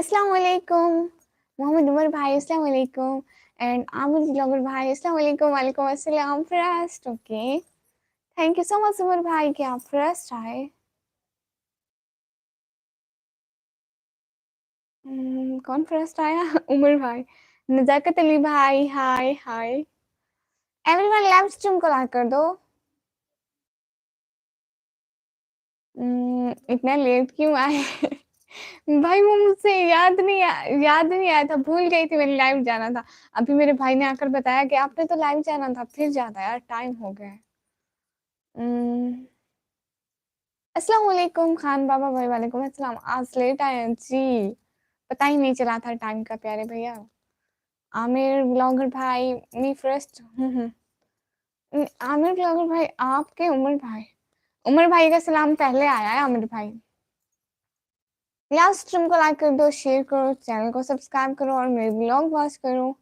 अस्सलाम वालेकुम मोहम्मद उमर भाई, अस्सलाम वालेकुम एंड आमिर ब्लॉगर भाई, अस्सलाम वालेकुम। वालेकुम अस्सलाम। First okay, thank you so much Umar भाई कि आप फर्स्ट आए। कौन फर्स्ट आया? उमर भाई, नजाकत अली भाई, हाय हाय। एवरीवन लाइव स्ट्रीम को लाइक कर दो। इतना लेट क्यों आए? भाई वो मुझसे याद नहीं आया था, भूल गई थी मैंने लाइव जाना था। अभी मेरे भाई ने आकर बताया कि आपने तो लाइव जाना था, फिर जाता यार, टाइम हो गया है। हम्म, अस्सलाम वालेकुम खान बाबा भाई, वालेकुम अस्सलाम। आज लेट आए हैं जी, पता ही नहीं चला था टाइम का प्यारे भैया। आमिर ब्लॉगर भाई, मी फर्स्ट। आमिर ब्लॉगर भाई आपके उमर भाई का सलाम पहले आया है आमिर भाई। लाइव स्ट्रीम को लाइक कर दो, शेयर करो, चैनल को सब्सक्राइब करो और मेरे ब्लॉग वॉच करो।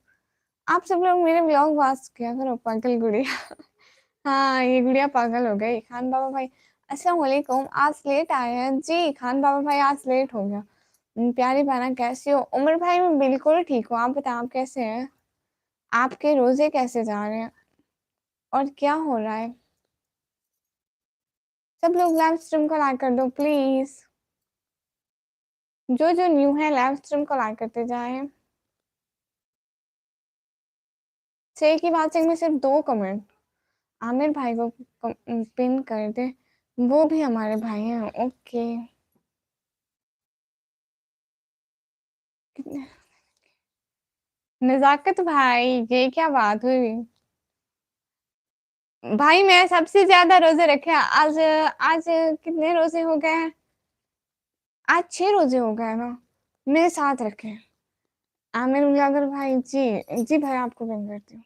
आप सब लोग मेरे ब्लॉग वॉच किया करो, पागल गुड़िया। हाँ, ये गुड़िया पागल हो गई। खान बाबा भाई अस्सलाम वालेकुम, आज लेट आए हैं जी। खान बाबा भाई आज लेट हो गया। प्यारी बहना कैसे हो? उमर भाई मैं बिल्कुल ठीक हूँ, आप बताएं आप कैसे हैं? आपके रोजे कैसे जा रहे हैं और क्या हो रहा है? सब लोग लाइव स्ट्रीम को लाइक कर दो प्लीज। जो जो न्यू है लाइव स्ट्रीम को लाइक करते जाएं। छह की बात में सिर्फ 2 कमेंट आमिर भाई को पिन कर दे, वो भी हमारे भाई हैं। ओके, नजाकत भाई ये क्या बात हुई? भाई मैं सबसे ज्यादा रोजे रखे हैं। आज आज कितने रोजे हो गए हैं? आज 6 रोजे हो गए ना, मेरे साथ रखे हैं। आमिर उजागर भाई जी जी भाई, आपको पिन करती हूँ।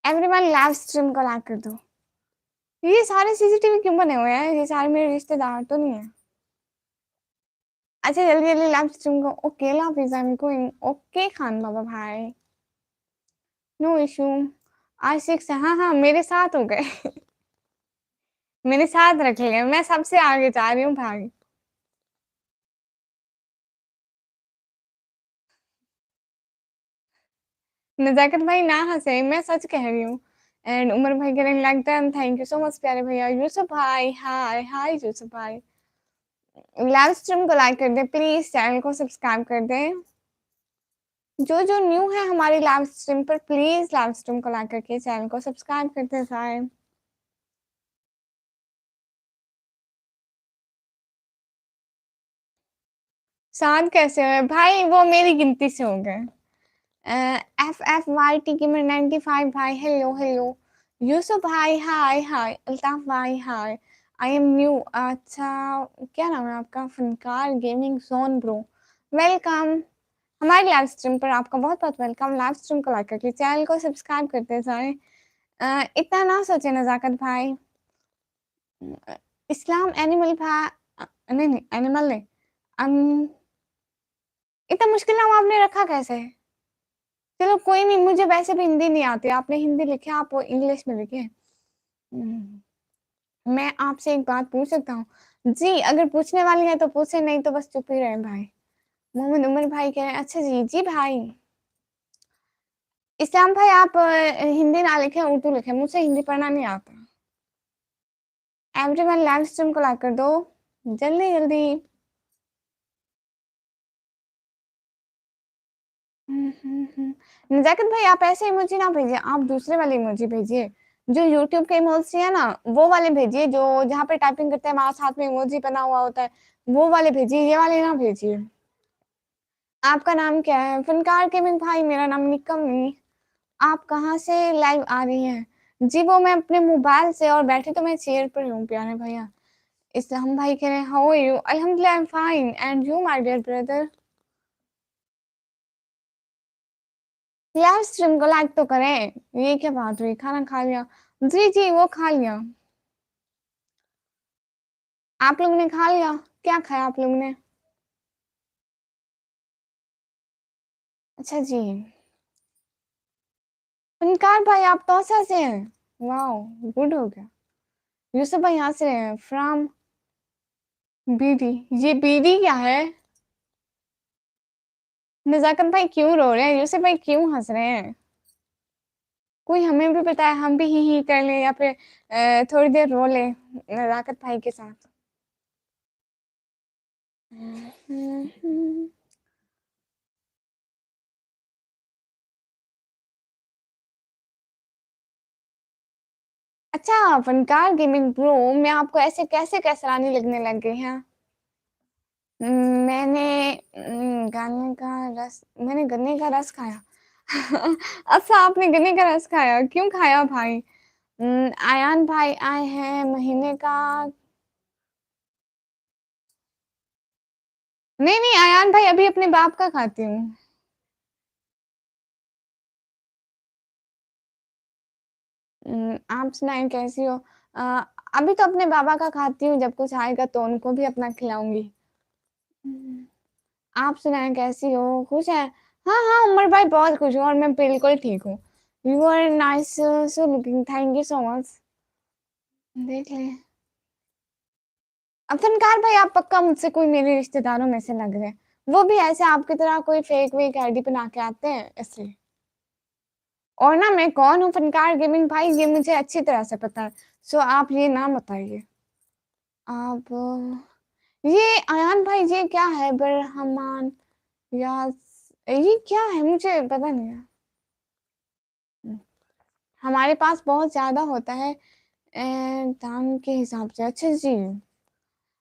एवरीवन लाइव स्ट्रीम को लाइक कर दो। ये सारे सीसीटीवी क्यों बने हुए हैं? ये सारे मेरे रिश्तेदार तो नहीं है? अच्छा जल्दी जल्दी लाइव स्ट्रीम को। ओके लाफिज, I am going. Okay Khan Baba भाई, नो इशू। आज 6 है, हाँ हाँ मेरे साथ हो गए। मेरे साथ रख लिया, मैं सबसे आगे जा रही हूँ भाई। नजाकत भाई ना हंसे, मैं सच कह रही हूँ। एंड उमर भाई कह रहे हैं like done, thank you so much प्यारे भैया। यूसुफ भाई हाय हाय। यूसुफ भाई लाइव स्ट्रीम को लाइक कर दे प्लीज, चैनल को सब्सक्राइब कर दे। जो जो न्यू है हमारी लाइव स्ट्रीम पर, प्लीज लाइव स्ट्रीम को लाइक करके चैनल को सब्सक्राइब करते जाए। साथ कैसे हो भाई? वो मेरी गिनती से हो गए। FFYT गेमर 95 भाई, हेलो हेलो। यूसुफ भाई हाय हाय। अल्ताफ भाई हाय। आई एम न्यू। अच्छा, क्या नाम है आपका? फनकार गेमिंग जोन ब्रो, वेलकम। हमारी लाइव स्ट्रीम पर आपका बहुत बहुत वेलकम। लाइव स्ट्रीम को लाइक करके चैनल को सब्सक्राइब करते जाएं। इतना ना सोचे नजाकत भाई। इस्लाम एनिमल भाई, नहीं नहीं एनिमल नहीं। अम, इतना मुश्किल नाम आपने रखा कैसे? चलो कोई नहीं, मुझे वैसे भी हिंदी नहीं आती, आपने हिंदी लिखे, आप इंग्लिश में लिखे। मैं आपसे एक बात पूछ सकता हूँ जी? अगर पूछने वाली है तो पूछे, नहीं तो बस चुप ही रहे भाई। मोहम्मद उमर भाई कह रहे हैं अच्छा जी जी भाई। इस्लाम भाई आप हिंदी ना लिखे, उर्दू लिखे, मुझसे हिंदी पढ़ना नहीं आता। एवरीवन लाइव स्ट्रीम को लाइक कर दो जल्दी जल्दी। नजाकत भाई आप ऐसे इमोजी ना भेजिए, आप दूसरे वाले इमोजी भेजिए। जो यूट्यूब के इमोजी है ना, वो वाले भेजिए, जो जहाँ पे टाइपिंग करते हैं वहां साथ में इमोजी बना हुआ होता है, वो वाले भेजिए, ये वाले ना भेजिए। आपका नाम क्या है? फनकार गेमिंग भाई, मेरा नाम निकम नहीं। आप कहाँ से लाइव आ रही हैं जी? वो मैं अपने मोबाइल से, और बैठे तो मैं चेयर पर हूँ प्यारे भैया। इस्लाम भाई कह रहे हैं हाउ आर यू? अल्हम्दुलिल्लाह I am fine, and you my dear brother? Live stream को लाइक तो करें। ये क्या बात हुई? खाना खा लिया? जी जी वो खा लिया। आप लोग ने खा लिया? क्या खाया आप लोग ने? अच्छा जी। फनकार भाई आप तौसा से हैं? वाओ, गुड हो गया। यूसुफ भाई यहाँ से हैं फ्रॉम बीडी, ये बीडी क्या है? नजाकत भाई क्यों रो रहे हैं? यूसुफ भाई क्यों हंस रहे हैं? कोई हमें भी बताए, हम भी ही कर ले, या फिर थोड़ी देर रो ले नजाकत भाई के साथ। अच्छा, फनकार गेमिंग प्रो में आपको ऐसे कैसे कैसरानी लगने लग गई है? मैंने मैंने गन्ने का रस खाया। अच्छा, आपने गन्ने का रस खाया, क्यों खाया भाई? आयान भाई आए हैं महीने का। नहीं नहीं, आयान भाई अभी अपने बाप का खाती हूँ। आप सुनाएं कैसी हो? अ, अभी तो अपने बाबा का खाती हूँ, जब कुछ आएगा तो उनको भी अपना खिलाऊंगी। हम्म, आप सुनाएं कैसी हो? खुश है? हाँ हाँ, उमर भाई बहुत खुश हूँ, और मैं बिल्कुल ठीक हूँ। You are nice so looking, thank you so much. देख ले। अब फनकार भाई, आप पक्का मुझसे कोई मेरे रिश्तेदारों में से लग रहे हैं। वो भी ऐसे आपकी तरह कोई फेक वेक आईडी बना के आते हैं इसलिए। और ना, मैं कौन हूँ फनकार गेमिंग भाई, ये मुझे अच्छी तरह से पता है। सो आप ये नाम बताइए। आप ये अयान भाई, ये क्या है बरहमान? या ये क्या है, मुझे पता नहीं है। हमारे पास बहुत ज्यादा होता है दाम के हिसाब से। अच्छा जी।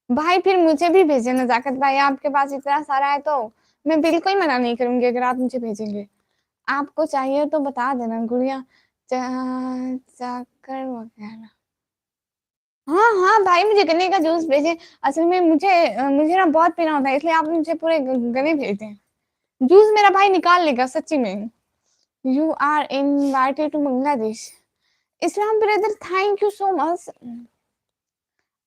भाई फिर मुझे भी भेजे नजाकत भाई, आपके पास इतना सारा है तो मैं बिल्कुल मना नहीं करूंगी अगर आप मुझे भेजेंगे। आपको चाहिए तो बता देना, गुड़िया चाकर वगैरह। हाँ हाँ भाई, मुझे गन्ने का जूस भेजे। असल में मुझे ना बहुत पीना होता है, इसलिए आप मुझे पूरे गन्ने भेज दें। जूस मेरा भाई निकाल लेगा सच्ची में। You are invited to Bangladesh. Islam brother, thank you so much.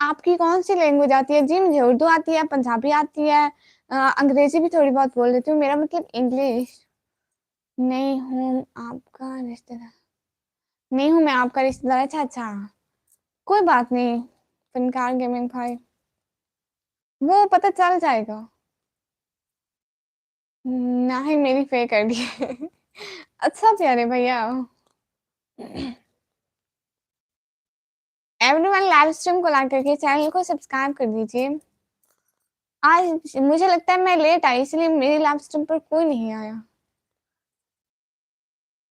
आपकी कौन सी लैंग्वेज आती है जी? मुझे उर्दू आती है, पंजाबी आती है, अंग्रेजी भी थोड़ी बहुत बोल लेती हूँ, मेरा मतलब इंग्लिश। नहीं हूँ आपका रिश्तेदार। नहीं हूँ मैं आपका रिश्तेदार। अच्छा अच्छा, कोई बात नहीं। फनकार गेमिंग भाई, वो पता चल जाएगा। ना ही मेरी फेक आईडी है। अच्छा प्यारे भैया। एवरीवन, लाइव स्ट्रीम को लाइक करके चैनल को सब्सक्राइब कर दीजिए। आज मुझे लगता है मैं लेट आई, इसलिए मेरी लाइव स्ट्रीम पर कोई नहीं आया।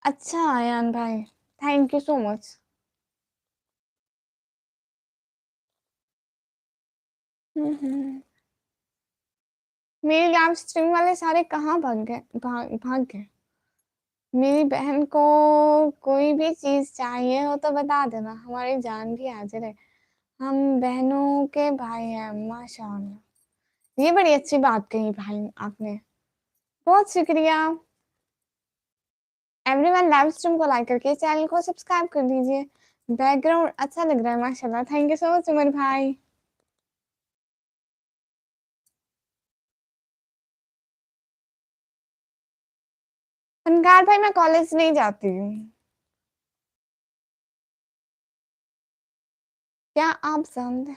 अच्छा आयान भाई, थैंक यू सो मच। मेरी लाइव स्ट्रीम वाले सारे कहाँ भाग गए? भाग गए। मेरी बहन को कोई भी चीज चाहिए हो तो बता देना, हमारी जान भी हाजिर है। हम बहनों के भाई हैं माशाल्लाह। ये बड़ी अच्छी बात कही भाई आपने, बहुत शुक्रिया। एवरीवन, लाइव स्ट्रीम को लाइक करके चैनल को सब्सक्राइब कर दीजिए। बैकग्राउंड अच्छा लग रहा है माशाल्लाह, thank you so much Umar भाई। फनकार भाई, मैं कॉलेज नहीं जाती हूँ। क्या आप समझे?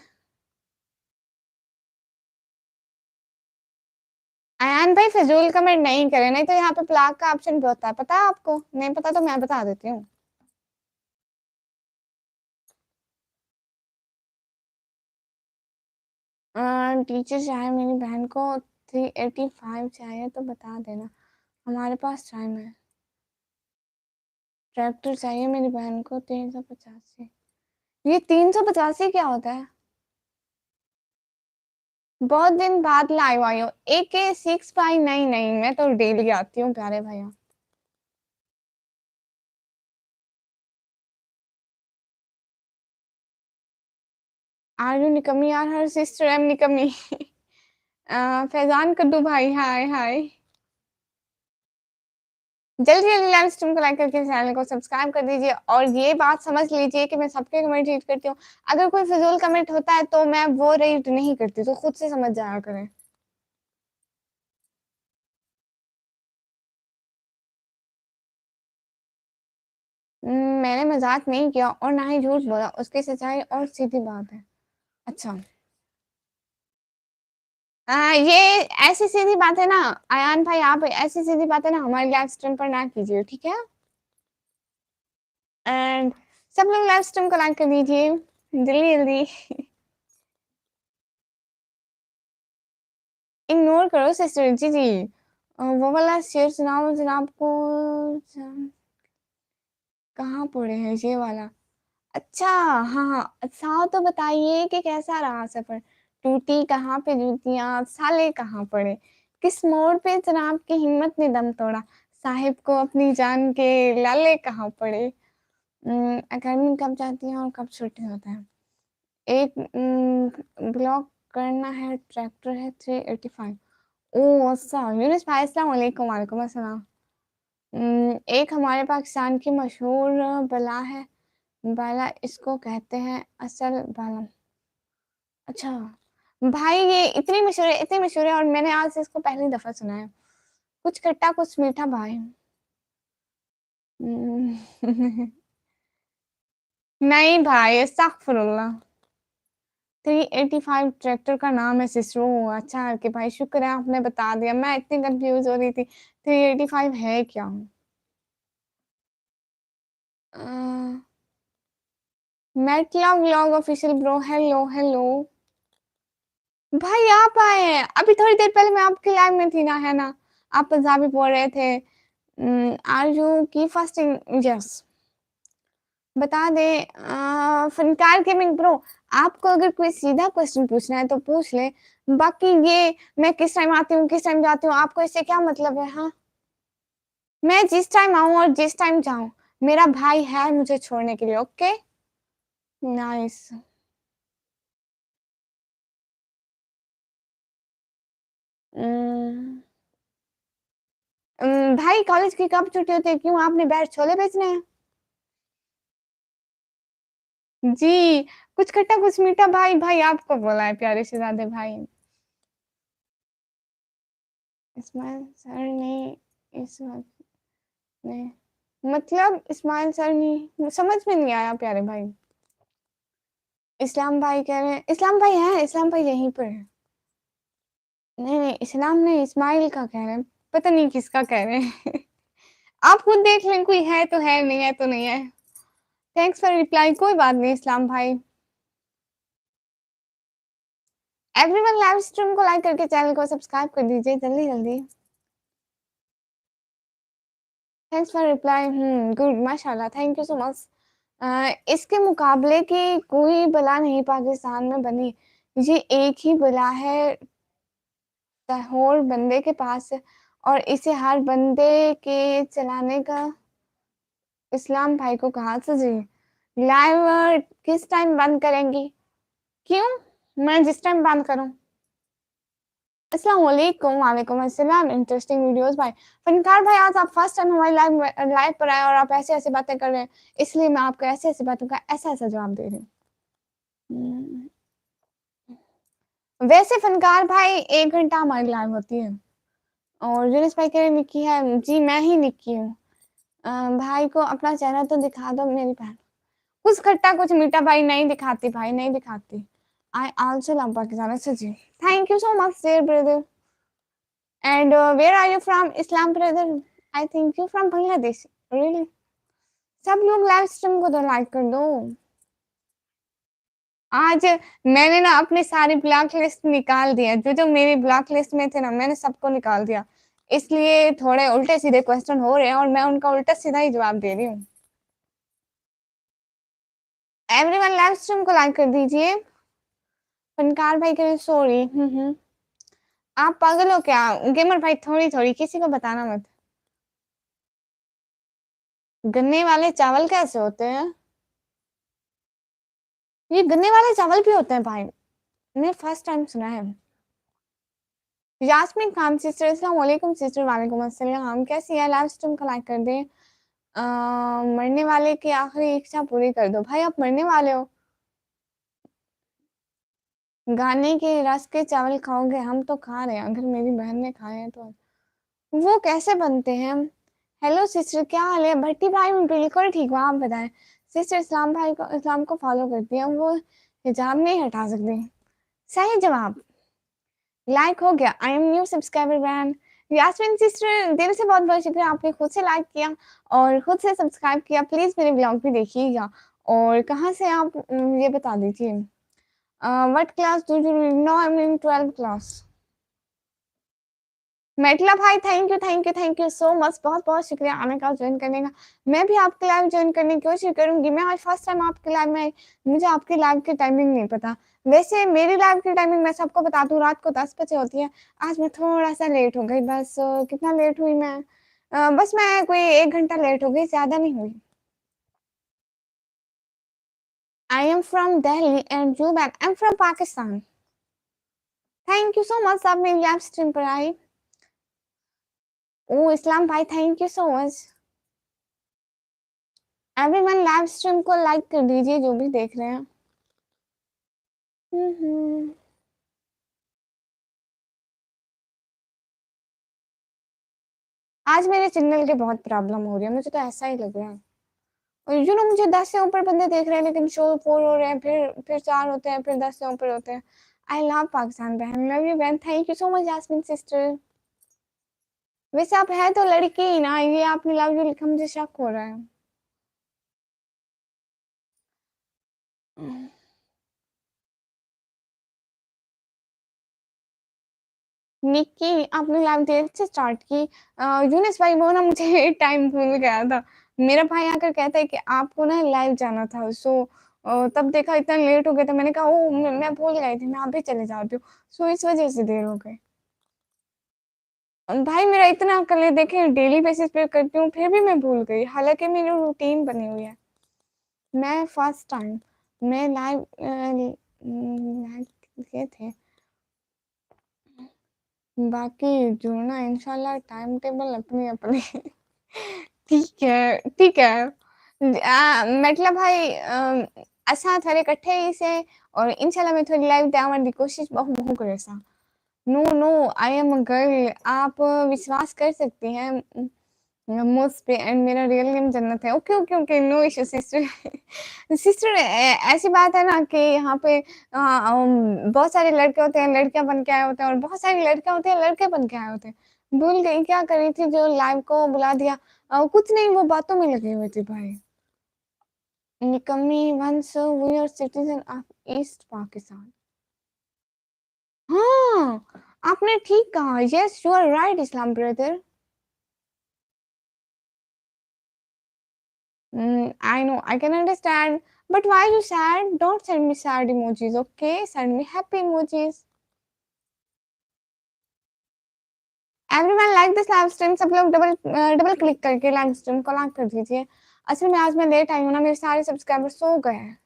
अयान भाई फिजूल कमेंट नहीं करे, नहीं तो यहाँ पे प्लाग का ऑप्शन भी होता है, पता है आपको? नहीं पता तो मैं बता देती हूँ। टीचर चाहिए मेरी बहन को, 385 चाहिए तो बता देना, हमारे पास टाइम है। ट्रैक्टर चाहिए मेरी बहन को, 385। ये 385 क्या होता है? बहुत दिन बाद लाइव आई हो। AK6 भाई, नहीं नहीं, मैं तो डेली आती हूँ प्यारे भैया। आर यू निकमी? यार हर सिस्टर एम निकमी। फैजान कद्दू भाई, हाय हाय। जल्दी जल्दी लाइव स्ट्रीम को लाइक करके चैनल को सब्सक्राइब कर दीजिए, और ये बात समझ लीजिए कि मैं सबके कमेंट रीड करती हूँ। अगर कोई फिजूल कमेंट होता है तो मैं वो रीड नहीं करती, तो खुद से समझ जाया करें। मैंने मजाक नहीं किया और ना ही झूठ बोला, उसकी सच्चाई और सीधी बात है। अच्छा। ये ऐसी सीधी बात है ना, अयान भाई आप ऐसी सीधी बात है ना हमारे लाइव स्ट्रीम पर ना कीजिए, ठीक है? एंड सब लोग लाइव स्ट्रीम को लाइक कर दीजिए जल्दी जल्दी। इग्नोर करो सिस्टर जी जी। वो वाला शेर सुनाओ जनाब को। कहाँ पढ़े हैं ये वाला? अच्छा, हाँ हाँ, अच्छा तो बताइए कि कैसा रहा सफर? टूटी कहाँ पे जूतियां, साले कहाँ पड़े, किस मोड़ पे जनाब की हिम्मत ने दम तोड़ा, साहिब को अपनी जान के लाले कहाँ पड़े। अकेडमी कब जाती है और कब छुट्टी होता है? एक ब्लॉक करना है, ट्रैक्टर है 385। ओ अच्छा, यूनुस भाई अस्सलाम वालेकुम। वालेकुम अस्सलाम। एक हमारे पाकिस्तान की मशहूर बला है, बाला इसको कहते हैं असल बालम। अच्छा भाई, ये इतनी मशहूर है और मैंने आज से इसको पहली दफा सुना है। कुछ खट्टा कुछ मीठा भाई। हम्म, नहीं भाई, अस्तगफुरुल्लाह। 385 ट्रैक्टर का नाम है सिसरो। अच्छा कि भाई, शुक्र है आपने बता दिया, मैं इतनी कंफ्यूज हो रही थी 385 है क्या। Metla vlog official bro, hello hello. भाई आप आए हैं अभी थोड़ी देर पहले, मैं आपके लाइव में थी ना, है ना? आप पंजाबी बोल रहे थे। आर यू की फास्टिंग? यस। बता दे फनकार गेमिंग ब्रो, आपको अगर कोई सीधा क्वेश्चन पूछना है तो पूछ ले। बाकी ये मैं किस टाइम आती हूँ किस टाइम जाती हूँ, आपको इससे क्या मतलब है? हाँ, मैं जिस टाइम आऊँ और जिस टाइम जाऊँ, मेरा भाई है मुझे छोड़ने के लिए। Okay, nice. भाई कॉलेज की कब छुट्टी होती है? क्यों, आपने बैठ छोले बेचने हैं? जी, कुछ खट्टा कुछ मीठा भाई। भाई आपको बोला है प्यारे शहजादे भाई। इस्माइल सर ने इस वक्त ने मतलब इस्माइल सर ने समझ में नहीं आया प्यारे भाई। इस्लाम भाई कह रहे हैं, इस्लाम भाई हैं, इस्लाम भाई यहीं पर है। नहीं नहीं, इस्लाम ने इस्माइल का कह रहे हैं, पता नहीं किसका कह रहे हैं। आप खुद देख लें, कोई है तो है, नहीं है तो नहीं है। थैंक्स फॉर रिप्लाई, कोई बात नहीं इस्लाम भाई। एवरीवन लाइव स्ट्रीम को लाइक करके चैनल को सब्सक्राइब कर दीजिए जल्दी जल्दी। Thanks for reply. गुड, माशाल्लाह, थैंक यू सो मच। इसके मुकाबले की कोई बला नहीं पाकिस्तान में बनी। ये एक ही बला है लाहौर बंदे के पास, और इसे हर बंदे के चलाने का इस्लाम भाई को कहा था जी। लाइव किस टाइम बंद करेंगी? क्यों, मैं जिस टाइम बंद करूं? अस्सलाम वालेकुम। वालेकुम अस्सलाम। इंटरेस्टिंग वीडियोस भाई। फनकार भाई, आज आप फर्स्ट टाइम हमारी लाइव लाइव पर आए और आप ऐसे ऐसे बातें कर रहे हैं, इसलिए मैं आपको ऐसे ऐसे बातों का ऐसा ऐसा जवाब दे रही हूँ। वैसे फनकार भाई 1 घंटा हमारी लाइव होती है। और यूनिस भाई कह रहे निक्की है, जी मैं ही निक्की हूँ। भाई को अपना चेहरा तो दिखा दो मेरी बहन। कुछ खट्टा कुछ मीठा भाई, नहीं दिखाती भाई, नहीं दिखाती। I also love Pakistan. अच्छा जी, thank you so much there brother. And where are you from Islam brother? I think you from Bangladesh. Really? सब लोग लाइव स्ट्रीम को तो लाइक कर दो। आज मैंने ना अपने सारी ब्लॉक लिस्ट निकाल दिया, जो जो मेरी ब्लॉक लिस्ट में थे ना, मैंने सबको निकाल दिया। इसलिए थोड़े उल्टे सीधे क्वेश्चन हो रहे हैं और मैं उनका उल्टा सीधा ही जवाब दे रही हूँ। एवरीवन लाइव स्ट्रीम को लाइक कर दीजिए। फनकार भाई कह रहे सॉरी। आप पागल हो क्या? गेमर भाई थोड़ी थोड़ी किसी को बताना मत। गन्ने वाले चावल कैसे होते हैं? ये गन्ने वाले चावल भी होते हैं भाई? मैंने फर्स्ट टाइम सुना है। यास्मीन खान सिस्टर, अस्सलाम वालेकुम सिस्टर। वालेकुम अस्सलाम, कैसी है? लाइव स्ट्रीम को लाइक कर दे। मरने वाले की आखिरी इच्छा पूरी कर दो। भाई आप मरने वाले हो? गाने के रस के चावल खाओगे? हम तो खा रहे हैं, अगर मेरी बहन ने खाए हैं तो। वो कैसे बनते हैं? हेलो सिस्टर, क्या हाल है? भट्टी भाई मैं बिल्कुल ठीक हूँ, आप बताएं। सिस्टर इस्लाम भाई को, इस्लाम को फॉलो करती है, वो हिजाब नहीं हटा सकती। सही जवाब। लाइक हो गया। I am new subscriber brand. Yasmin sister, दिल से बहुत बहुत शुक्रिया, आपने खुद से लाइक किया और खुद से सब्सक्राइब किया। प्लीज मेरे ब्लॉग भी देखिएगा। और कहाँ से आप ये बता दीजिए। What class do you know? I am in 12th class. Metla भाई, thank you thank you thank you so much, बहुत बहुत शुक्रिया आने का, ज्वाइन करने का। मैं भी आपके लाइव ज्वाइन करने की कोशिश करूंगी। मैं आज फर्स्ट टाइम आपके लाइव में आई, मुझे आपकी लाइव की टाइमिंग नहीं पता। वैसे मेरी लाइव की टाइमिंग मैं सबको बता दूं, रात को 10 बजे होती है। आज मैं थोड़ा सा लेट हो गई, बस कितना लेट हुई मैं, बस मैं कोई 1 घंटा लेट हो गई, ज्यादा नहीं हुई। I am from Delhi and you back, I am from Pakistan. Thank you so much, आप मेरी लाइव स्ट्रीम पर आई। ओ इस्लाम भाई, thank you so much. Everyone live stream को लाइक कर दीजिए जो भी देख रहे हैं। हम्म। आज मेरे सिग्नल की बहुत प्रॉब्लम हो रही है, मुझे तो ऐसा ही लग रहा है। और मुझे 10 से ऊपर बंदे देख रहे हैं, लेकिन शो 4 हो रहे हैं, फिर 4 होते हैं, फिर 10 से ऊपर होते हैं। आई लव पाकिस्तान बहन, लव यू बहन, thank you so much Yasmin sister. वैसे आप है तो लड़की ही ना, ये आपने लव यू लिखा, मुझे शक हो रहा है। निक्की, आपने लाइव देर से स्टार्ट की। यूनिस भाई, वो ना मुझे टाइम भूल गया था। मेरा भाई आकर कहता है कि आपको ना लाइव जाना था, सो तब देखा इतना लेट हो गया था, मैंने कहा ओ मैं भूल गई थी, मैं अभी चले जाती हूँ। सो इस वजह से देर हो गई। भाई मेरा इतना कर ले देखे, डेली बेसिस पे करती हूँ, फिर भी मैं भूल गई, हालांकि मेरी रूटीन बनी हुई है। मैं फर्स्ट टाइम मैं लाइव किए थे, बाकी जुड़ना इंशाल्लाह, टाइम टेबल अपनी अपनी। ठीक है ठीक है। मतलब भाई असां थारे इकट्ठे ही से, और इंशाल्लाह मैं थोड़ी लाइव देवण दी कोशिश बहु बहु करे सा। No no, I am a girl, आप विश्वास कर सकती हैं मुझ पे, एंड मेरा रियल नेम जन्नत है। Okay okay okay, no issue sister. Sister ऐसी बात है ना कि यहाँ पे बहुत सारे लड़के होते हैं, लड़कियां बन के आए होते हैं, और बहुत सारी लड़कियां होती हैं, लड़के बन के आए होते हैं। भूल गई क्या करी थी जो लाइव को बुला दिया। कुछ नहीं, वो बातों में लगी हुई थी भाई। निकम्मी, once we are citizen of East Pakistan. हाँ, आपने ठीक कहा, yes you are right Islam brother. I know, I can understand. But why you sad? Don't send me sad emojis, okay? Send me happy emojis. Everyone like this live stream. सब लोग double click करके live stream को like कर दीजिए। असल में आज मैं लेट आई हूँ ना, मेरे सारे सब्सक्राइबर सो गए हैं।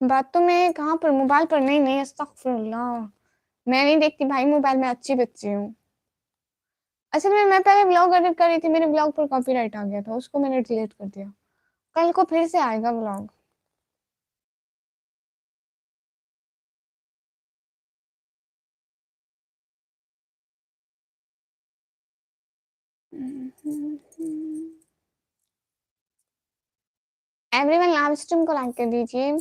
बात तो मैं कहाँ पर, मोबाइल पर नहीं, नहीं अस्तगफुरुल्लाह, मैं नहीं देखती भाई मोबाइल में, अच्छी बच्ची हूँ। असल में मैं पहले व्लॉग एडिट कर रही थी, मेरे व्लॉग पर कॉपीराइट आ गया था, उसको मैंने डिलीट कर दिया। कल को फिर से आएगा व्लॉग। एवरीवन लाइव स्ट्रीम को लाइक कर दीजिए।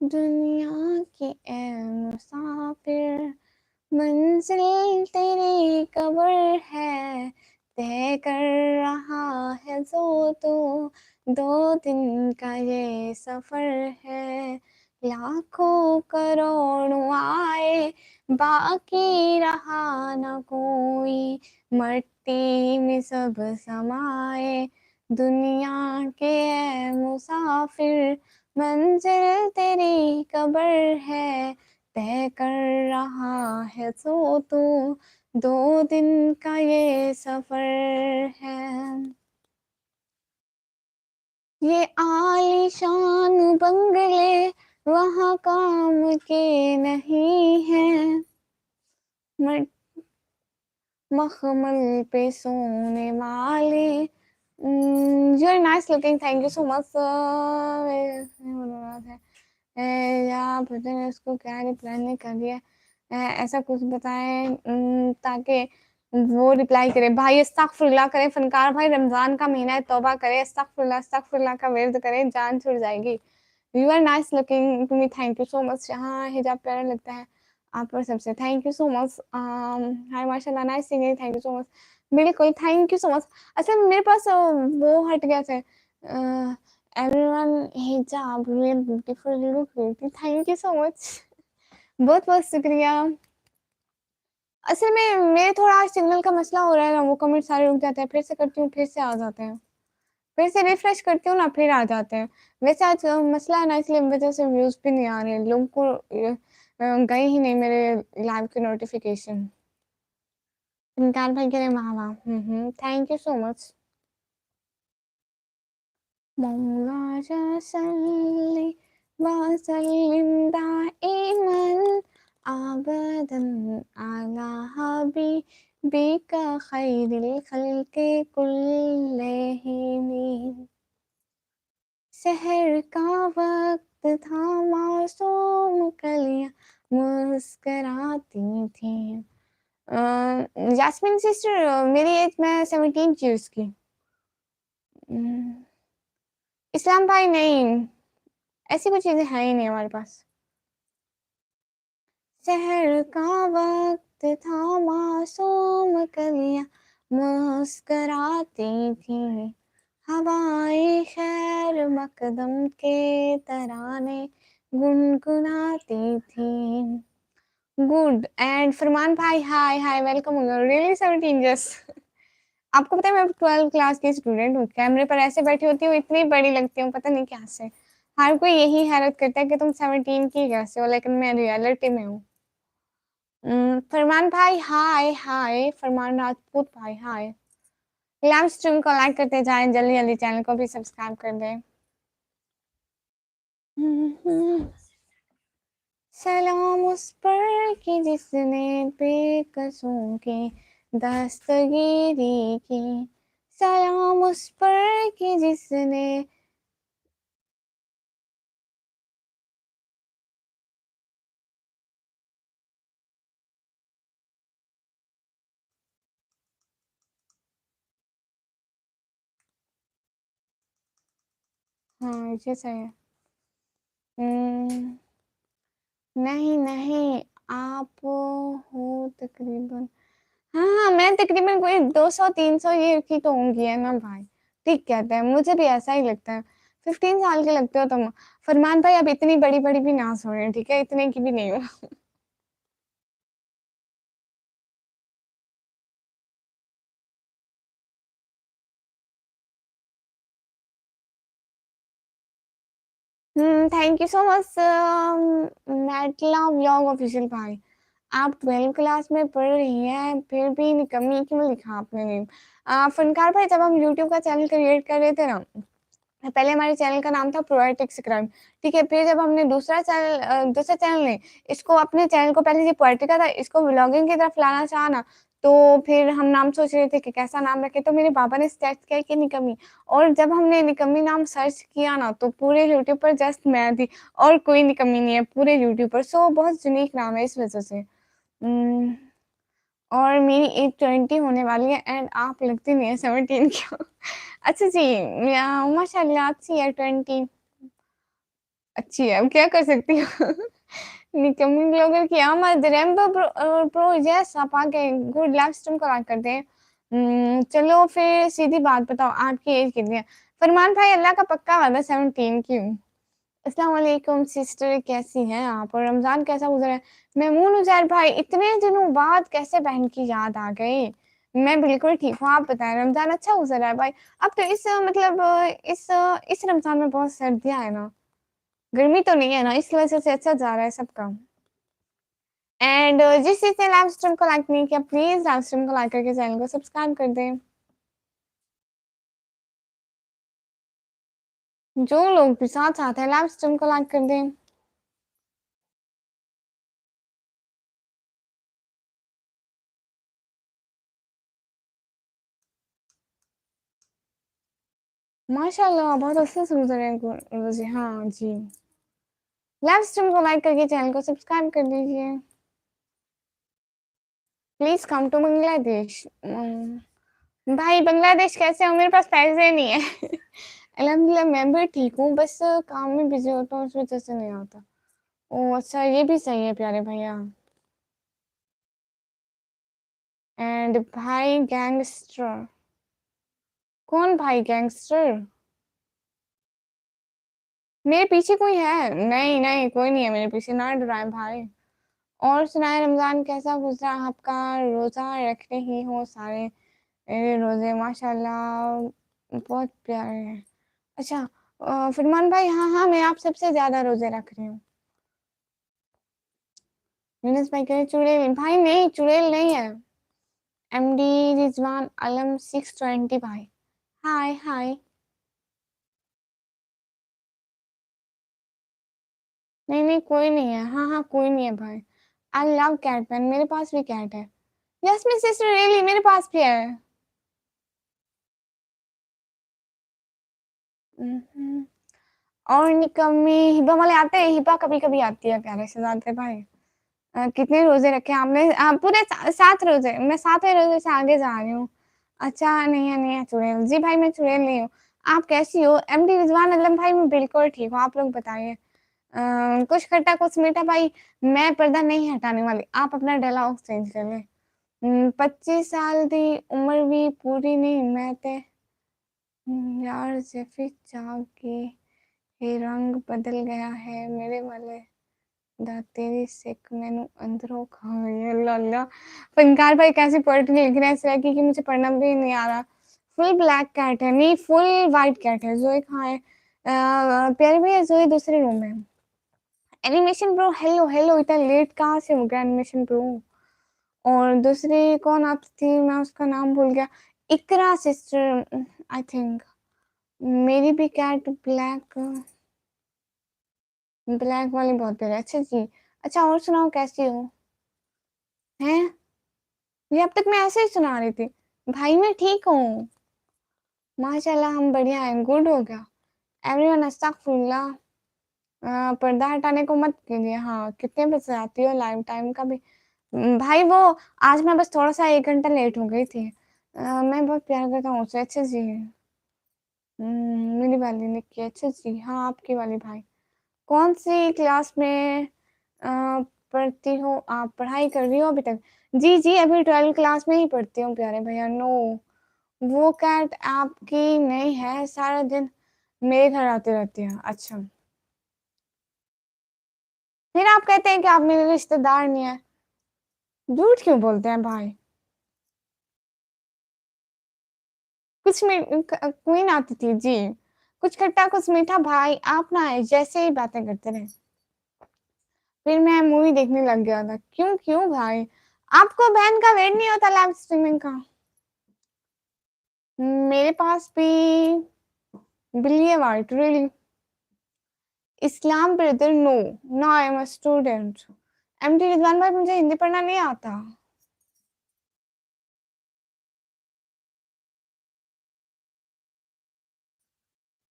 दुनिया की ए मुसाफिर, मंजिल तेरी कब्र है, तय कर रहा है जो तू, 2 दिन का ये सफर है। लाखों करोड़ों आए, बाकी रहा न कोई, मट्टी में सब समाए। दुनिया के ए मुसाफिर, मंजिल तेरी कब्र है, तय कर रहा है जो तू, 2 दिन का ये सफर है। ये आलीशान बंगले वहाँ काम के नहीं है, मखमल पे सोने वाले। You are nice looking, thank you so much. या पता नहीं उसको क्या रिप्लाई नहीं कर दिया। ऐसा कुछ बताएं ताकि वो रिप्लाई करे, भाई अस्तगफुरुल्लाह करे, फनकार भाई रमज़ान का महीना है, तौबा करे, अस्तगफुरुल्लाह अस्तगफुरुल्लाह का विर्द करे, जान छुट जाएगी। You are nice looking to me, thank you so much. हाँ, हिजाब प्यारा लगता है आप पर सबसे, थैंक यू सो मच। हाय माशाल्लाह, nice singing, thank you so much. बिल्कुल, थैंक यू सो मच। अच्छा मेरे पास वो हट गया था, everyone hijab real beautiful look beauty, thank you so much. बहुत-बहुत शुक्रिया। असल में मेरे थोड़ा सिग्नल का मसला हो रहा है ना, वो कमेंट सारे रुक जाते हैं, फिर से करती हूँ, फिर से आ जाते हैं। फिर से रिफ्रेश करती हूँ ना, फिर आ जाते हैं। वैसे आज मसला है ना, इसलिए वजह से व्यूज़ भी नहीं आ रहे हैं। लोगों को गए ही नहीं मेरे लाइव के नोटिफ़िकेशन। इनकार भाई कह रहे हैं वाह, वाह! Thank you so much. मौलाना सल्ली व सल्लिम दाइमन अबदन अला हबीबिका खैरिल खल्क़ि कुल्लिहिम। सहर का वक्त था, मासूम कलियां मुस्कराती थी। जास्मिन सिस्टर, मेरी एज मैं 17 की उसकी। इस्लाम भाई नहीं, ऐसी कोई चीजें हैं ही नहीं हमारे पास। शहर का वक्त था, मासूम कलियां मुस्कराती थी, हवाएं खैर मकदम के तराने गुनगुनाती थी। गुड। एंड फरमान भाई, हाय हाय, वेलकम। Really 17 yes. आपको पता है मैं 12 क्लास की स्टूडेंट हूँ, कैमरे पर ऐसे बैठी होती हूँ, इतनी बड़ी लगती हूँ, पता नहीं क्या से। हर कोई यही हैरत करता है कि तुम 17 की कैसे हो, लेकिन मैं रियलिटी में हूँ। फरमान भाई हाय हाय, फरमान राजपूत भाई हाय। लाइव स्ट्रीम को लाइक करते जाएं, जल्दी जल्दी चैनल को भी सब्सक्राइब कर दें। सलाम उस पर कि जिसने बेकसों के दस्तगीरी की, सलाम उस पर कि जिसने। हाँ ये सही है। नहीं नहीं, आप हो तकरीबन। हाँ हाँ, मैं तकरीबन कोई 200-300 ये की तो होंगी है ना भाई। ठीक कहते हैं, मुझे भी ऐसा ही लगता है। 15 साल के लगते हो तुम। फरमान भाई अब इतनी बड़ी बड़ी भी ना सोए, ठीक है, इतने की भी नहीं हो। Thank you so much Metla vlog official भाई। आप 12 क्लास में पढ़ रही हैं, फिर भी निकम्मी क्यों लिखा आपने नेम? फनकार भाई, जब हम यूट्यूब का चैनल क्रिएट कर रहे थे ना, पहले हमारे चैनल का नाम था पोएटिक्स क्राइम। ठीक है, फिर जब हमने दूसरा चैनल नहीं, इसको अपने चैनल को पहले ये पोएटिका था, इसको व्लॉगिंग की तरफ लाना चाहा ना, तो फिर हम नाम सोच रहे थे कि कैसा नाम रखे, तो मेरे पापा ने सजेस्ट किया कि निकम्मी। और जब हमने निकम्मी नाम सर्च किया ना, तो पूरे यूट्यूब पर जस्ट मैं थी, और कोई निकम्मी नहीं है पूरे यूट्यूब पर। सो बहुत यूनिक नाम है इस वजह से। उम, और मेरी एज 20 होने वाली है, एंड आप लगती नहीं है 17 की हो। अच्छा जी, माशाल्लाह अच्छी है 20। अच्छी है, अब क्या कर सकती हूँ। निकम्मी ब्लॉगर की आमद। रेम्बो प्रो यस, आप आ गए। गुड, लाइव स्ट्रीम को लाइक करते हैं। चलो फिर सीधी बात बताओ, आपकी एज कितनी है? फरमान भाई अल्लाह का पक्का वादा 17 की हूँ। अस्सलाम वालेकुम सिस्टर, कैसी हैं आप और रमज़ान कैसा गुज़रा है? महमूद उज़ैर भाई, इतने दिनों बाद कैसे बहन की याद आ गई? मैं बिल्कुल ठीक हूँ, आप बताएँ रमज़ान अच्छा गुज़रा है भाई? अब तो मतलब इस रमज़ान में बहुत सर्दियाँ है ना, गर्मी तो नहीं है ना, इस वज़ह से अच्छा जा रहा है सबका। एंड जिस जिसने लाइव स्ट्रीम को लाइक नहीं किया, प्लीज़ लाइव स्ट्रीम को लाइक करके चैनल को सब्सक्राइब कर दें। जो लोग भी साथ-साथ हैं, लाइव स्ट्रीम को लाइक कर दें। माशाल्लाह बहुत अच्छे से गुज़र रहे हैं रोज़े। हाँ जी। लाइव स्ट्रीम को लाइक करके चैनल को सब्सक्राइब कर दीजिए। Please come to Bangladesh. भाई बांग्लादेश कैसे हो, मेरे पास पैसे नहीं है। अल्हम्दुलिल्लाह मैं भी ठीक हूँ, बस काम में बिजी होता हूँ, उस वजह से नहीं आता। ओ अच्छा, ये भी सही है प्यारे भैया। एंड भाई गैंगस्टर। कौन भाई गैंगस्टर? मेरे पीछे कोई है? नहीं नहीं, कोई नहीं है मेरे पीछे, ना डराए भाई। और सुनाए, रमजान कैसा गुजरा आपका? रोजा रख रही हो सारे? मेरे रोजे माशाल्लाह बहुत प्यारे हैं। अच्छा, फरमान भाई, हाँ हाँ मैं आप सबसे ज्यादा रोजे रख रही हूँ। यूनुस भाई कह रहे चुड़ैल, भाई नहीं चुड़ैल नहीं है। एमडी रिजवान आलम 620 भाई। हाय हाय। नहीं नहीं कोई नहीं है, हाँ हाँ कोई नहीं है भाई। आई लव कैट पेन, मेरे पास भी कैट है। यस मिस सिस्टर रियली, मेरे पास भी है। हम्म। और निकम्मी हिबा वाले आते हैं, हिबा कभी कभी आती है प्यारे से जाते भाई। कितने रोजे रखे आपने? पूरे 7 रोजे, मैं 7वें रोजे से आगे जा रही हूँ। अच्छा नहीं है, नहीं है चुड़ैल जी भाई, मैं चुड़ैल नहीं हूँ। आप कैसी हो एमडी रिजवान आलम भाई? मैं बिल्कुल ठीक हूँ, आप लोग बताइए। कुछ खट्टा कुछ मीठा भाई। मैं पर्दा नहीं हटाने वाली, आप अपना डायलॉग चेंज कर ले। 25 साल दी उम्र भी पूरी नहीं मैं ते। यार जैफी चाह के ये रंग बदल गया है मेरे वाले दा तेरी सिक मैनू अंदरों खा गई है। अल्लाह अल्लाह। फनकार भाई कैसी पोएट्री लिख रहे हैं इस तरह की कि मुझे पढ़ना भी नहीं आ रहा। फुल ब्लैक कैट है, नहीं फुल वाइट कैट है। जोई कहाँ है? प्यारे भैया जोई दूसरे रूम में। एनिमेशन ब्रो हेलो हेलो, इतना लेट कहाँ से हो गया एनिमेशन ब्रो? और दूसरी कौन आप थी, मैं उसका नाम भूल गया। इकरा सिस्टर आई थिंक। मेरी भी कैट ब्लैक, ब्लैक वाली बहुत प्यारी। अच्छा जी। अच्छा और सुनाओ कैसी हो? हैं? ये अब तक मैं ऐसे ही सुना रही थी। भाई मैं ठीक हूँ माशाल्लाह, हम बढ़िया हैं, गुड हो गया। एवरीवन अस्तगफुरुल्लाह। पर्दा हटाने को मत कीजिए। हाँ कितने बजे आती हो? लाइव टाइम का भी। भाई वो आज मैं बस थोड़ा सा 1 घंटा लेट हो गई थी। मैं बहुत प्यार करता हूँ उसे। अच्छा जी। मेरी वाली ने की, अच्छा जी हाँ आपकी वाली भाई। कौन सी क्लास में पढ़ती हो आप? पढ़ाई कर रही हो अभी तक? जी जी अभी 12th क्लास में ही पढ़ती हूँ प्यारे भैया। नो, वो कैट आपकी नहीं है, सारा दिन मेरे घर आती रहती है। अच्छा, फिर आप कहते हैं कि आप मेरे रिश्तेदार नहीं है। झूठ क्यों बोलते हैं भाई? कुछ क्वीन आती थी जी। कुछ खट्टा कुछ मीठा भाई, आप ना जैसे ही बातें करते रहे। फिर मैं मूवी देखने लग गया था। क्यों क्यों भाई? आपको बहन का वेट नहीं होता लाइव स्ट्रीमिंग का? मेरे पास भी बिल्ली है white really. Islam brother no, no I am a student. एमटी रिजवान भाई मुझे हिंदी पढ़ना नहीं आता।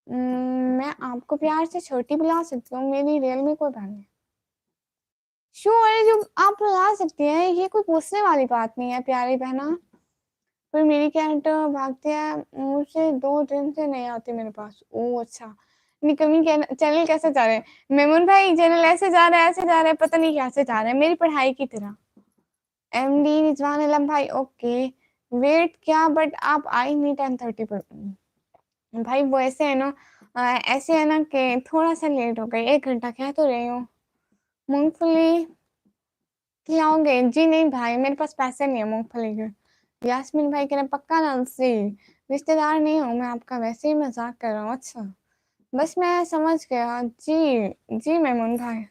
मैं आपको प्यार से छोटी बुला सकती हूँ, मेरी रियल में कोई बहन नहीं। श्योर, जो आप बुला सकती हैं, ये कोई पूछने वाली बात नहीं है प्यारी बहना। फिर मेरी कैट भागती है मुझसे, 2 दिन से नहीं आती मेरे पास। ओ अच्छा। निकमी चैनल कैसे जा रहे हैं? मेमून भाई चैनल ऐसे जा रहा है, ऐसे जा रहा है, पता नहीं कैसे जा रहा है, मेरी पढ़ाई की तरह। एमडी रिजवान आलम भाई ओके। वेट क्या, बट आप आई नहीं 10:30 पर। भाई वो ऐसे है ना, ऐसे है ना कि थोड़ा सा लेट हो गई, 1 घंटा कह तो रही हूँ। मूंगफली खिलाओगे? जी नहीं भाई, मेरे पास पैसे नहीं है मूंगफली के। यास्मीन भाई कह रहे पक्का ना सी, रिश्तेदार नहीं हूँ मैं आपका, वैसे ही मजाक कर रहा हूँ। अच्छा, बस मैं समझ गया जी। जी मेमून भाई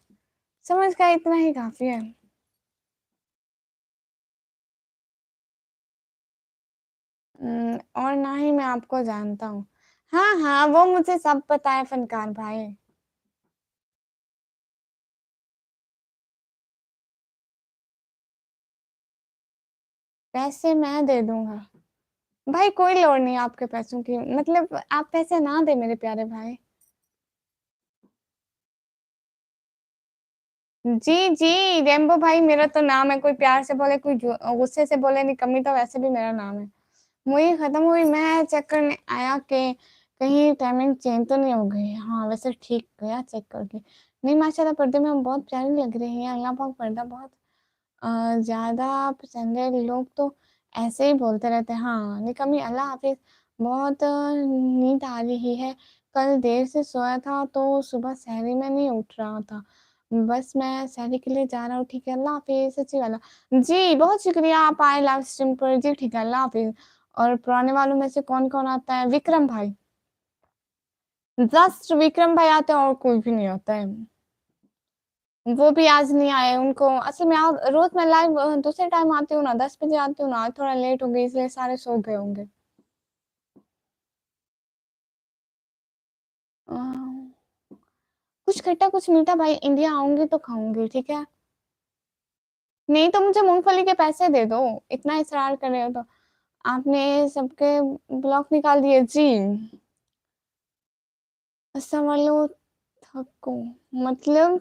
समझ गया, इतना ही काफी है। और ना ही मैं आपको जानता हूँ। हाँ हाँ वो मुझे सब पता है फनकार भाई। पैसे मैं दे दूंगा। भाई कोई लोड़ नहीं आपके पैसों की, मतलब आप पैसे ना दे मेरे प्यारे भाई। जी, जी, रेम्बो भाई मेरा तो नाम है, कोई प्यार से बोले, कोई गुस्से से बोले, निकम्मी तो वैसे भी मेरा नाम है। मूवी खत्म हुई, मैं चेक करने आया कि कहीं टाइमिंग चेंज तो नहीं हो गई। हाँ, वैसे ठीक गया चेक करके। नहीं माशाल्लाह पर्दे में बहुत प्यारी लग रही है, अल्लाह पाक पर्दा बहुत ज़्यादा पसंद है। लोग तो ऐसे ही बोलते रहते हैं। हाँ, निकम्मी अल्लाह हाफ़िज़। बहुत नींद आ रही है। कल देर से सोया था तो सुबह सहरी में नहीं उठ रहा था। बस मैं सहरी के लिए जा रहा हूँ, ठीक है, अल्लाह हाफ़िज़, सच्ची वाला। जी, बहुत शुक्रिया आप आए लाइव स्ट्रीम पर। जी, ठीक है, अल्लाह हाफ़िज़। और पुराने वालों में से कौन-कौन आता है? विक्रम भाई। जस्ट विक्रम भाई आते हैं और कोई भी नहीं आता है। वो भी आज नहीं आए, उनको असल में रोज़ मैं लाइव दूसरे टाइम आती हूँ ना, 10 बजे आती हूँ ना, आज थोड़ा लेट हो गई इसलिए सारे सो गए होंगे। अ, कुछ खट्टा कुछ मीठा भाई, इंडिया आऊँगी तो खाऊँगी, ठीक है? नहीं तो मुझे मूँगफली के पैसे दे दो, इतना इसरार कर रहे हो तो। आपने सबके ब्लॉक निकाल दिए। जी, समझ लो थको मतलब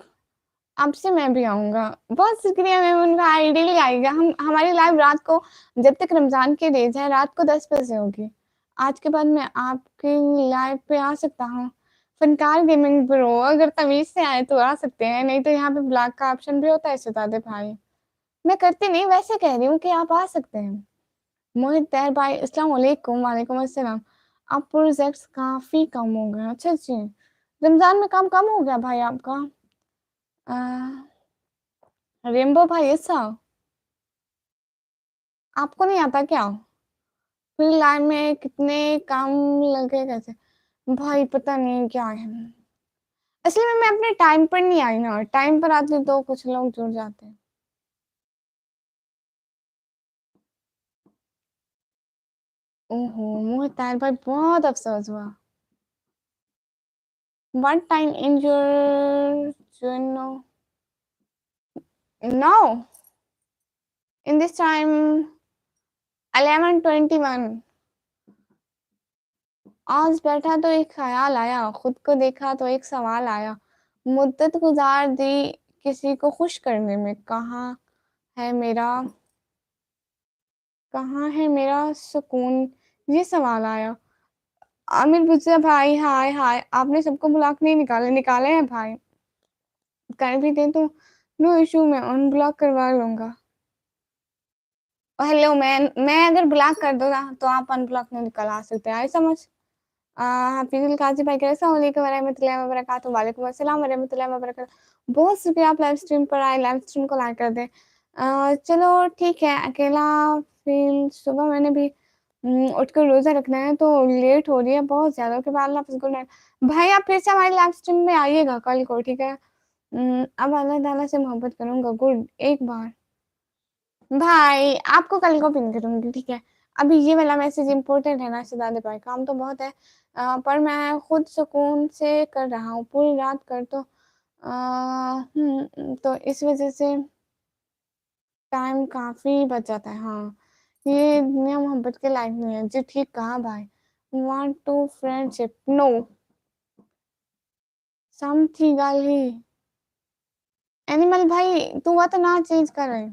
आपसे मैं भी आऊँगा। बहुत शुक्रिया मैम, उनका आइडियली आएगा। हम हमारी लाइव रात को जब तक रमज़ान की डेज़ है, रात को 10 बजे होगी। आज के बाद मैं आपकी लाइव पे आ सकता हूँ। फ़नकार गेमिंग प्रो अगर तमीज़ से आए तो आ सकते हैं, नहीं तो यहाँ पे ब्लॉक का ऑप्शन भी होता है शहज़ादे भाई। मैं करती नहीं, वैसे कह रही हूँ कि आप आ सकते हैं। मोहित तैर भाई अस्सलाम वालेकुम। वालेकुम अस्सलाम। अब प्रोजेक्ट्स काफ़ी कम हो गए। अच्छा जी। रमज़ान में काम कम हो गया भाई आपका? अ, रेम्बो भाई ऐसा? आपको नहीं आता क्या? फिर लाइन में कितने काम लगे कैसे? भाई पता नहीं क्या है। असली में मैं अपने टाइम पर नहीं आई ना, टाइम पर आती तो कुछ लोग जुड़ जाते। ओहो! मोहतार भाई बहुत अफ़सोस हुआ। What time in your journal? Now, in this time 11:21। आज बैठा तो एक ख़्याल आया, खुद को देखा तो एक सवाल आया। मुद्दत गुज़ार दी किसी को खुश करने में, है मेरा कहाँ है मेरा सुकून? ये सवाल आया। आमिर भुजिया भाई हाय हाय, आपने सबको ब्लॉक नहीं निकाले, निकाले हैं भाई। कर भी दें तो नो इश्यू, मैं अनब्लॉक करवा लूँगा। हेलो मैं अगर ब्लॉक कर दूँ ना तो आप अनब्लॉक नहीं निकलवा सकते, आई समझ? हाफिज़ुल काज़ी भाई कह रहे अस्सलाम वालेकुम वरहमतुल्लाहि वबरकातुहू। वालेकुम अस्सलाम वरहमतुल्लाहि वबरकातुहू। बहुत शुक्रिया आप लाइव स्ट्रीम पर आए, लाइव स्ट्रीम को लाइक कर दें। चलो ठीक है, अकेला फ़ील सुबह मैंने भी उठकर रोज़ा रखना है तो लेट हो रही है बहुत ज़्यादा। ओके बाय, अल्लाह हाफ़िज़, गुड नाइट। भाई आप फिर से हमारी लाइव स्ट्रीम में आइएगा कल को, ठीक है? अब अल्लाह ताला से मोहब्बत करूँगा, गुड, एक बार। भाई आपको कल को पिन करूँगी, ठीक है? अभी ये वाला मैसेज इम्पोर्टेंट है ना शहज़ादे भाई, काम तो बहुत है। पर मैं खुद सुकून से कर रहा हूँ, पूरी रात कर तो तो इस वज़ह से टाइम काफ़ी बच जाता है, हाँ। ये दुनिया मोहब्बत के लायक नहीं है। जी, ठीक कहा भाई। वांट टू फ्रेंडशिप, नो, सम थी ॻाल्हि ही। एनिमल भाई तू वत ना चेंज करे।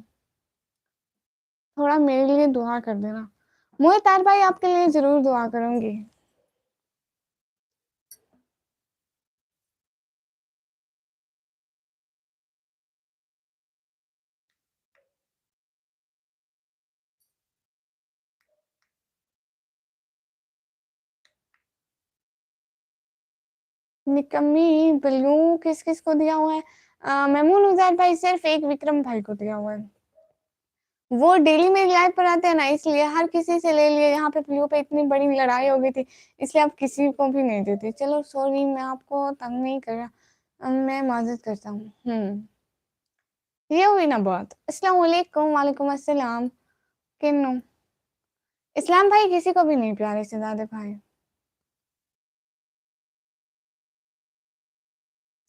थोड़ा मेरे लिए दुआ कर देना। मोहितार भाई आपके लिए ज़रूर दुआ करूँगी। निकम्मी ब्लू किस-किस को दिया हुआ है? मेमून उज़ैर भाई सिर्फ़ एक विक्रम भाई को दिया हुआ है। वो डेली मेरी लाइव पर आते हैं ना इसलिए हर किसी से ले लिए, यहाँ पे ब्लू पे इतनी बड़ी लड़ाई हो गई थी, इसलिए अब किसी को भी नहीं देती। चलो सॉरी मैं आपको तंग नहीं कर रहा। मैं माज़रत करता हूँ। ये हुई ना बात। अस्सलाम वालेकुम, वालेकुम अस्सलाम। किन्नू? इस्लाम भाई किसी को भी नहीं प्यारे से ज़्यादा भाई।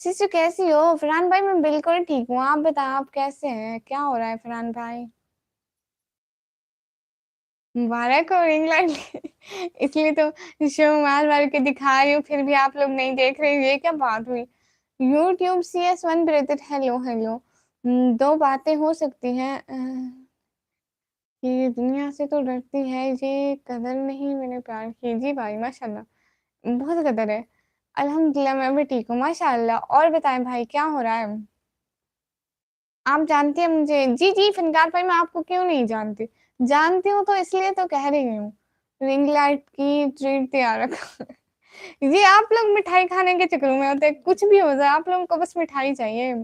सिस्टर कैसी हो? फरहान भाई मैं बिल्कुल ठीक हूँ, आप बताओ आप कैसे हैं? क्या हो रहा है फरहान भाई? मुबारक हो इंग्लैंड इसलिए तो शो मार-मार के दिखा रही हूँ, फिर भी आप लोग नहीं देख रहे, ये क्या बात हुई? यूट्यूब CS1 ब्रेथेड हेलो हेलो। दो बातें हो सकती हैं कि दुनिया से तो डरती है, ये कदर नहीं मैंने प्यार की। जी भाई माशाल्लाह, बहुत कदर है। अल्हम्दुलिल्लाह मैं भी ठीक हूँ माशाल्लाह। और बताएं भाई क्या हो रहा है? आप जानती हैं मुझे? जी जी फनकार भाई, मैं आपको क्यों नहीं जानती, जानती हूँ तो इसलिए तो कह रही हूँ। रिंग लाइट की ट्रीट तैयार रखो। जी आप लोग मिठाई खाने के चक्कर में होते हैं, कुछ भी हो जाए आप लोगों को बस मिठाई चाहिए।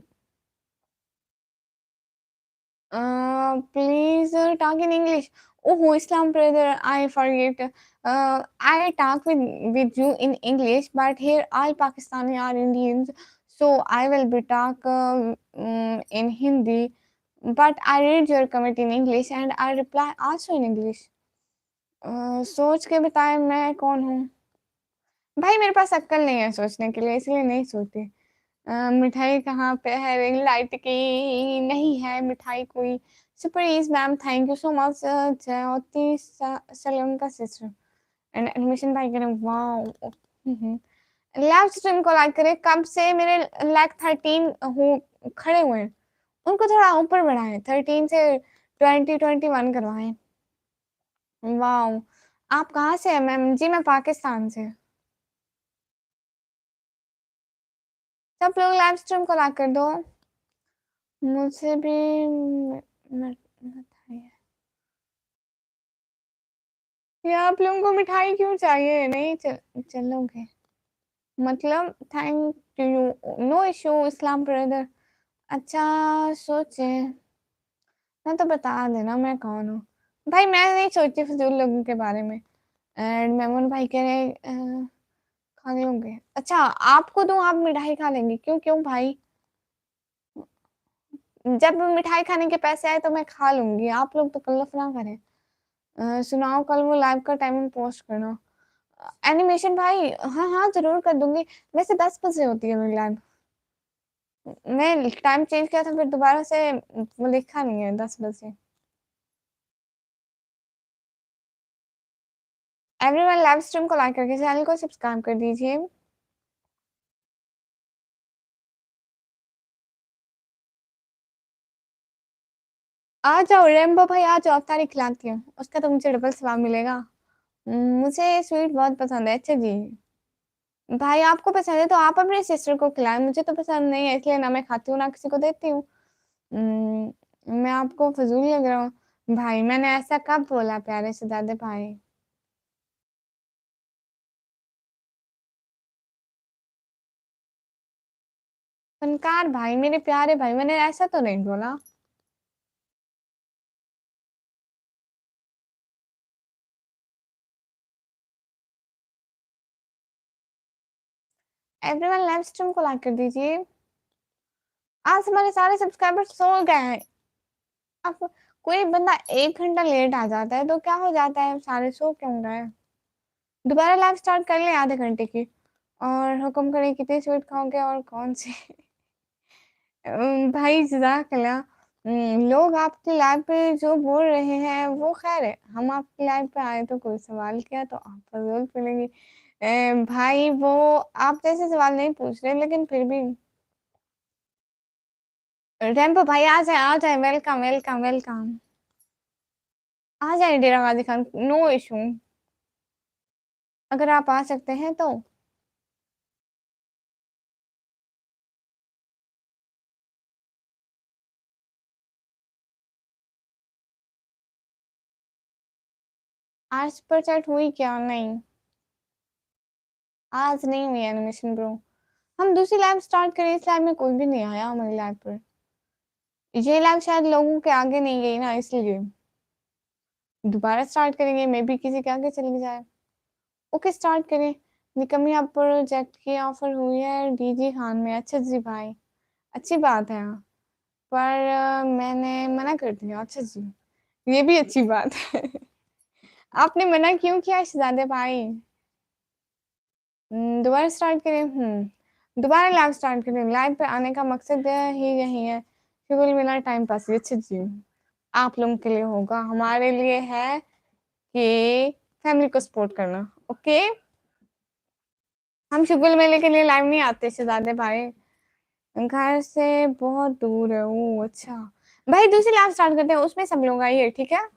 Please talk in English. Oh, Islam brother, I forget. I talk with you in English, but here all Pakistani are Indians, so I will be talk in Hindi. But I read your comment in English and I reply also in English. सोच के बताएं मैं कौन हूँ? भाई मेरे पास अक्ल नहीं है सोचने के लिए, इसलिए नहीं सोचती। मिठाई कहाँ पे है? रिंग लाइट की नहीं है मिठाई कोई। Super is ma'am, thank you so much. Jyoti salon का सिस्टर एंड एडमिशन भाई करें। वाओ। लाइव स्ट्रीम को लाइक करें। कब से मेरे लाइक 13 हो खड़े हुए हैं, उनको थोड़ा ऊपर बढ़ाएं, 13 से 20 21 करवाएं। वाओ। आप कहाँ से हैं मैम? जी मैं पाकिस्तान से। सब लोग लाइव स्ट्रीम को लाइक कर दो। मुझे भी मिठाई। ये आप लोगों को मिठाई क्यों चाहिए? नहीं चलोगे मतलब? Thank you, no issue Islam brother. अच्छा सोचे मैं तो बता देना मैं कौन हूँ। भाई मैं नहीं सोचती फजूल लोगों के बारे में। एंड मेमन भाई कह रहे खा लोगे? अच्छा आपको दूं, आप मिठाई खा लेंगे? क्यों क्यों भाई? जब मिठाई खाने के पैसे आए तो मैं खा लूंगी, आप लोग तो कल्लफ ना करें। सुनाओ कल वो लाइव का टाइमिंग पोस्ट करना। एनिमेशन भाई हाँ हाँ जरूर कर दूंगी। वैसे 10 बजे होती है मेरी लाइव। मैं टाइम चेंज किया था फिर दोबारा से वो लिखा नहीं है 10 बजे। एवरीवन लाइव स्ट्रीम को लाइक करके चैनल को सब्सक्राइब कर दीजिए। आ जाओ रेम्बो भाई, आ जाओ अफ्तारी खिलाती हूँ, उसका तो मुझे डबल सवाब मिलेगा। मुझे स्वीट बहुत पसंद है। अच्छा जी भाई आपको पसंद है तो आप अपने सिस्टर को खिलाएं, मुझे तो पसंद नहीं है इसलिए ना मैं खाती हूँ ना किसी को देती हूँ। मैं आपको फजूल लग रहा हूँ भाई? मैंने ऐसा कब बोला प्यारे से दादे भाई? फनकार भाई मेरे प्यारे भाई, मैंने ऐसा तो नहीं बोला। एवरीवन लाइव स्ट्रीम को लाइक कर दीजिए। आज हमारे सारे सब्सक्राइबर सो गए हैं। अब कोई बंदा 1 घंटा लेट आ जाता है तो क्या हो जाता है, सारे सो क्यों गए? दोबारा लाइव स्टार्ट कर ले आधे घंटे की। और हुक्म करें कितनी स्वीट खाओगे और कौन सी? भाई जज़ाकल्लाह। लोग आपकी लाइव पे जो बोल रहे हैं वो खैर है, हम आपकी लाइव पे आए तो कोई सवाल किया तो आप फजूल बोलेंगे। भाई वो आप जैसे सवाल नहीं पूछ रहे लेकिन फिर भी। टेम्पो भाई आ जाए, वेलकम वेलकम वेलकम। आ जाए डेरा गाजी खान, नो इशू, अगर आप आ सकते हैं तो। आज पर चैट हुई क्या? नहीं आज नहीं हुई एनिमेशन ब्रो। हम दूसरी लाइव स्टार्ट करें, इस लाइव में कोई भी नहीं आया हमारी लाइव पर। ये लाइव शायद लोगों के आगे नहीं गई ना इसलिए। दोबारा स्टार्ट करेंगे, मे बी किसी के आगे चली जाए। ओके स्टार्ट करें। निकमी आप प्रोजेक्ट की ऑफर हुई है डीजी खान में। अच्छा जी भाई, अच्छी बात है। पर मैंने मना कर दिया। अच्छा जी, ये भी अच्छी बात है। आपने मना क्यों किया शहजादे भाई? दोबारा स्टार्ट करें। दोबारा लाइव स्टार्ट करें। लाइव पे आने का मकसद ही यही है, शुगल मिला टाइम पास। अच्छा जी, आप लोगों के लिए होगा, हमारे लिए है कि फैमिली को सपोर्ट करना। ओके हम शुगल मेले के लिए लाइव नहीं आते शहजादे भाई। घर से बहुत दूर है। ओ अच्छा, भाई दूसरी लाइफ स्टार्ट करते हैं, उसमें सब लोग आइए, ठीक है।